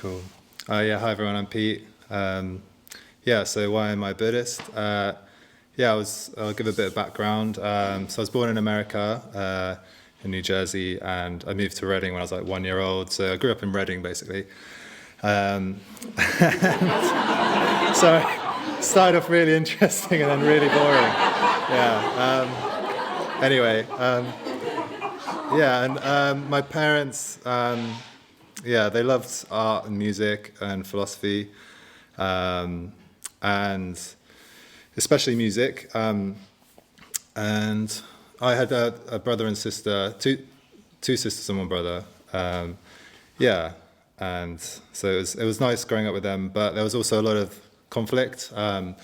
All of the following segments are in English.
Cool. Yeah, hi everyone, I'm Pete. So why am I Buddhist? I'll give a bit of background. So I was born in America, in New Jersey, and I moved to Reading when I was like 1 year old. So I grew up in Reading, basically. So it started off really interesting and then really boring. My parents, they loved art and music and philosophy, and especially music. And I had a brother and sister, two sisters and one brother. And so it was nice growing up with them, but there was also a lot of conflict. There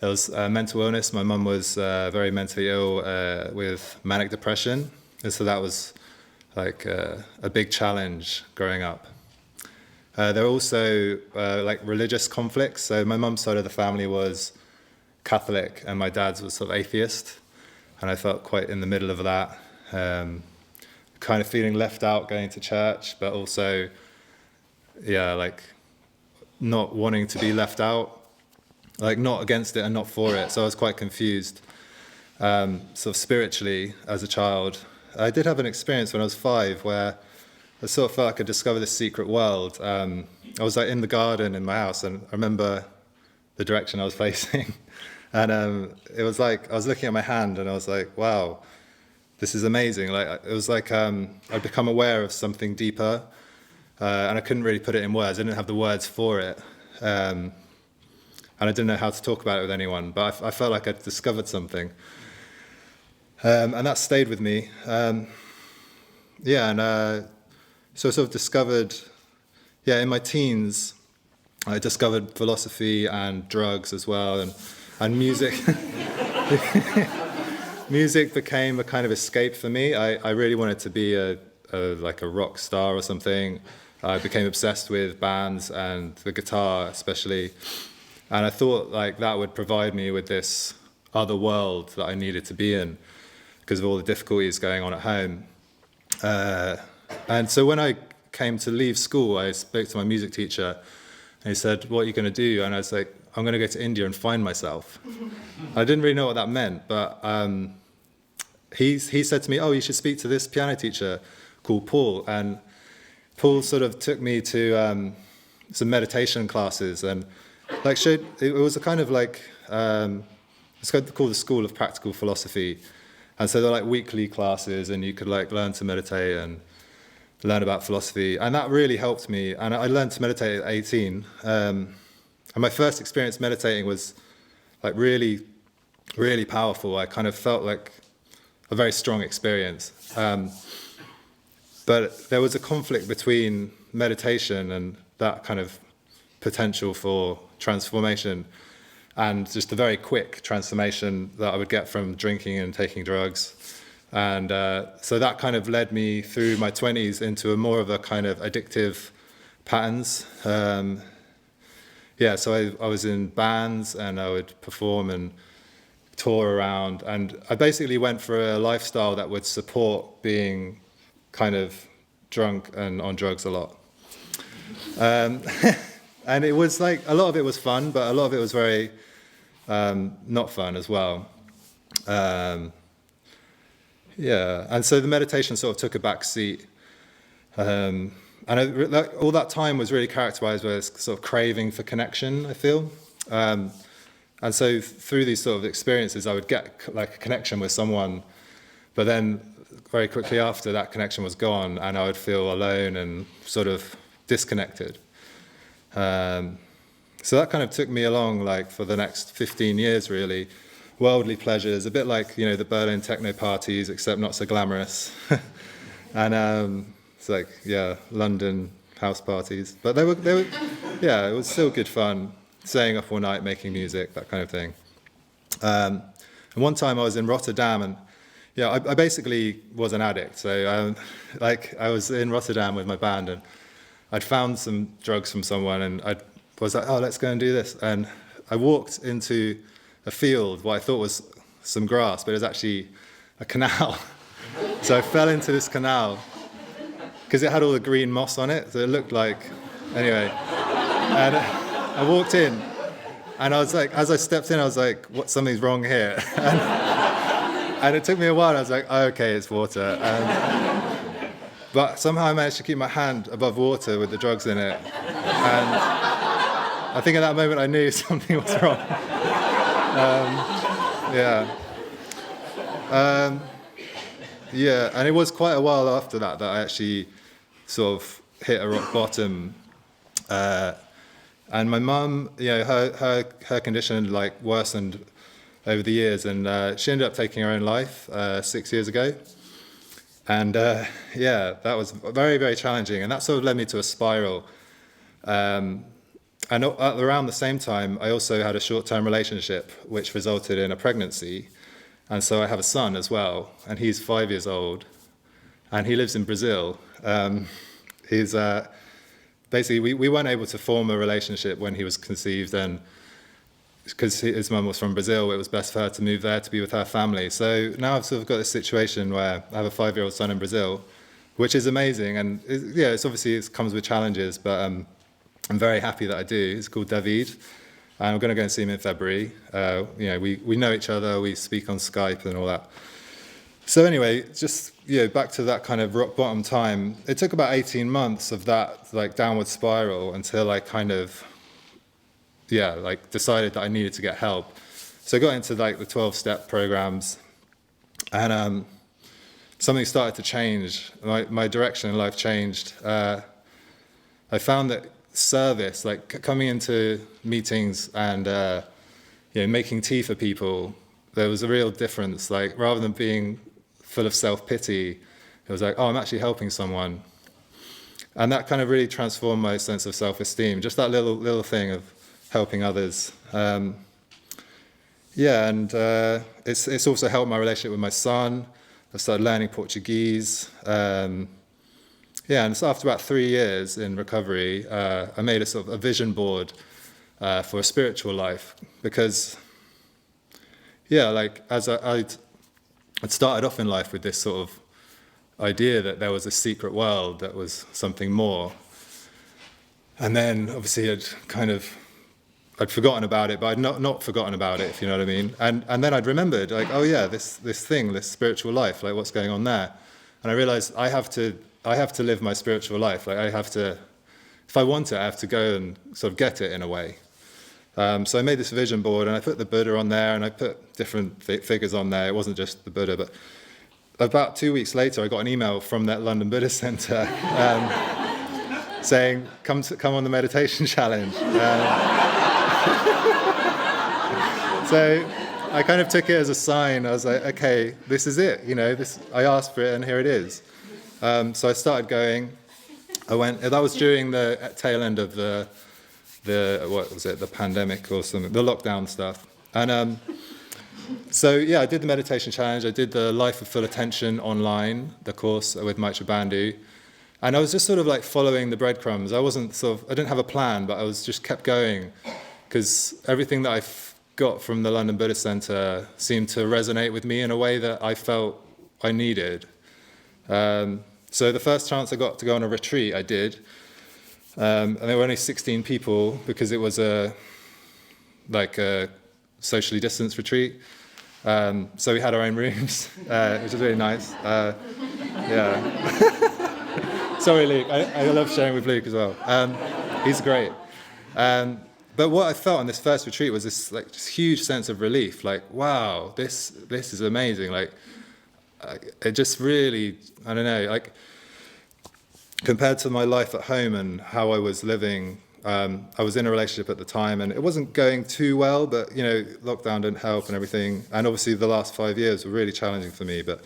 was mental illness. My mum was very mentally ill with manic depression, and so that was like a big challenge growing up. There were also religious conflicts. So my mum's side of the family was Catholic, and my dad's was sort of atheist, and I felt quite in the middle of that, kind of feeling left out going to church, but also not wanting to be left out, like not against it and not for it. So I was quite confused, sort of spiritually as a child. I did have an experience when I was 5 where I sort of felt like I discovered this secret world. I was like in the garden in my house, and I remember the direction I was facing. And it was like I was looking at my hand, and I was like, wow, this is amazing. Like it was like I'd become aware of something deeper, and I couldn't really put it in words. I didn't have the words for it, and I didn't know how to talk about it with anyone. But I felt like I'd discovered something. And that stayed with me. So I sort of discovered, in my teens, I discovered philosophy and drugs as well, and music. Music became a kind of escape for me. I really wanted to be a rock star or something. I became obsessed with bands and the guitar especially. And I thought like that would provide me with this other world that I needed to be in, because of all the difficulties going on at home. And so when I came to leave school, I spoke to my music teacher, and he said, "What are you going to do?" And I was like, "I'm going to go to India and find myself." I didn't really know what that meant, but he said to me, "Oh, you should speak to this piano teacher called Paul." And Paul sort of took me to some meditation classes, and it was a kind of it's called the School of Practical Philosophy. And so they're like weekly classes, and you could like learn to meditate and learn about philosophy. And that really helped me. And I learned to meditate at 18. And my first experience meditating was like really, really powerful. I kind of felt like a very strong experience. But there was a conflict between meditation and that kind of potential for transformation, and just a very quick transformation that I would get from drinking and taking drugs. And so that kind of led me through my 20s into a more of a kind of addictive patterns. So I was in bands, and I would perform and tour around. And I basically went for a lifestyle that would support being kind of drunk and on drugs a lot. And it was like, a lot of it was fun, but a lot of it was very not fun as well. And so the meditation sort of took a back seat. And all that time was really characterized by this sort of craving for connection, I feel. And so through these sort of experiences, I would get like a connection with someone, but then very quickly after that connection was gone, and I would feel alone and sort of disconnected. So that kind of took me along like for the next 15 years, really. Worldly pleasures, a bit like, the Berlin techno parties, except not so glamorous. And it's like, London house parties. But they were, it was still good fun, staying up all night, making music, that kind of thing. And one time I was in Rotterdam, and I basically was an addict. So I was in Rotterdam with my band, and I'd found some drugs from someone, and I was like, oh, let's go and do this. And I walked into a field, what I thought was some grass, but it was actually a canal. So I fell into this canal because it had all the green moss on it. So it looked like Anyway, and I walked in, and I was like, as I stepped in, I was like, what? Something's wrong here. And it took me a while. I was like, oh, okay, it's water. But somehow I managed to keep my hand above water with the drugs in it. And I think at that moment I knew something was wrong. Yeah, and it was quite a while after that I actually sort of hit a rock bottom. And my mum, her condition like worsened over the years, and she ended up taking her own life 6 years ago. And that was very, very challenging, and that sort of led me to a spiral. And around the same time, I also had a short-term relationship, which resulted in a pregnancy. And so I have a son as well, and he's 5 years old, and he lives in Brazil. He's basically, we weren't able to form a relationship when he was conceived, and because his mum was from Brazil, it was best for her to move there to be with her family. So now I've sort of got this situation where I have a 5-year-old son in Brazil, which is amazing. And it's obviously it comes with challenges, but I'm very happy that I do. He's called David, and I'm going to go and see him in February. We know each other, we speak on Skype and all that. So anyway, just back to that kind of rock bottom time. It took about 18 months of that like downward spiral until I kind of decided that I needed to get help. So I got into like the 12-step programs, and something started to change. My direction in life changed. I found that service, like coming into meetings and making tea for people, there was a real difference. Like rather than being full of self-pity, it was like, oh, I'm actually helping someone. And that kind of really transformed my sense of self-esteem. Just that little thing of helping others. It's also helped my relationship with my son. I started learning Portuguese. And so after about 3 years in recovery, I made a vision board for a spiritual life, because as I'd started off in life with this sort of idea that there was a secret world that was something more. And then obviously I'd forgotten about it, but I'd not forgotten about it, if you know what I mean. And then I'd remembered, like, oh yeah, this thing, this spiritual life, like what's going on there. And I realized I have to live my spiritual life. Like I have to, if I want it, I have to go and sort of get it in a way. So I made this vision board, and I put the Buddha on there, and I put different figures on there. It wasn't just the Buddha, but about 2 weeks later, I got an email from that London Buddhist Centre saying, come on the meditation challenge. So I kind of took it as a sign. I was like, okay, this is it. I asked for it, and here it is. So I started going. I went. That was during the tail end of the pandemic or something, the lockdown stuff. And I did the meditation challenge. I did the Life of Full Attention online, the course with Maitreya Bandhu. And I was just sort of like following the breadcrumbs. I didn't have a plan, but I was just kept going, because everything that I got from the London Buddhist Centre seemed to resonate with me in a way that I felt I needed. So the first chance I got to go on a retreat, I did. And there were only 16 people, because it was a socially distanced retreat. So we had our own rooms, which was really nice. Sorry, Luke. I love sharing with Luke as well. He's great. But what I felt on this first retreat was this huge sense of relief. Like, wow, this is amazing. Like, it just really, I don't know, like, compared to my life at home and how I was living, I was in a relationship at the time, and it wasn't going too well, but, lockdown didn't help and everything. And obviously the last 5 years were really challenging for me. But,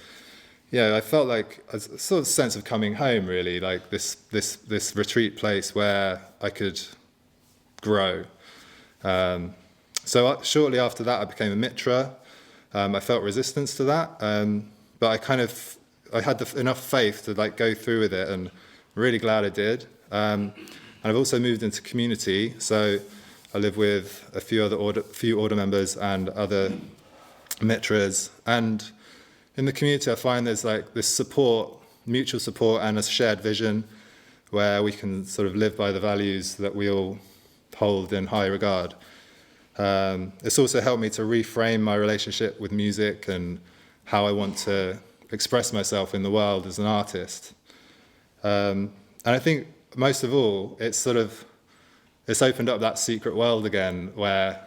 I felt like a sort of sense of coming home, really, like this retreat place where I could grow. So shortly after that, I became a mitra. I felt resistance to that, but I had enough faith to go through with it, and I'm really glad I did. And I've also moved into community, so I live with a few order members and other mitras. And in the community, I find there's this support, mutual support, and a shared vision. where we can sort of live by the values that we all hold in high regard. It's also helped me to reframe my relationship with music and how I want to express myself in the world as an artist. And I think most of all, it's opened up that secret world again where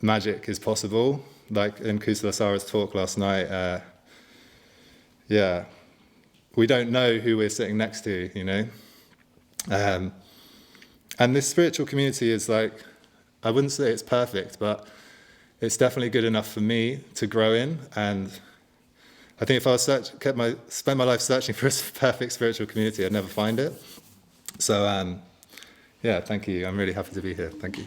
magic is possible. Like in Kusala Sara's talk last night, we don't know who we're sitting next to, you know. And this spiritual community is like, I wouldn't say it's perfect, but it's definitely good enough for me to grow in. And I think if I spent my life searching for a perfect spiritual community, I'd never find it. So, thank you. I'm really happy to be here. Thank you.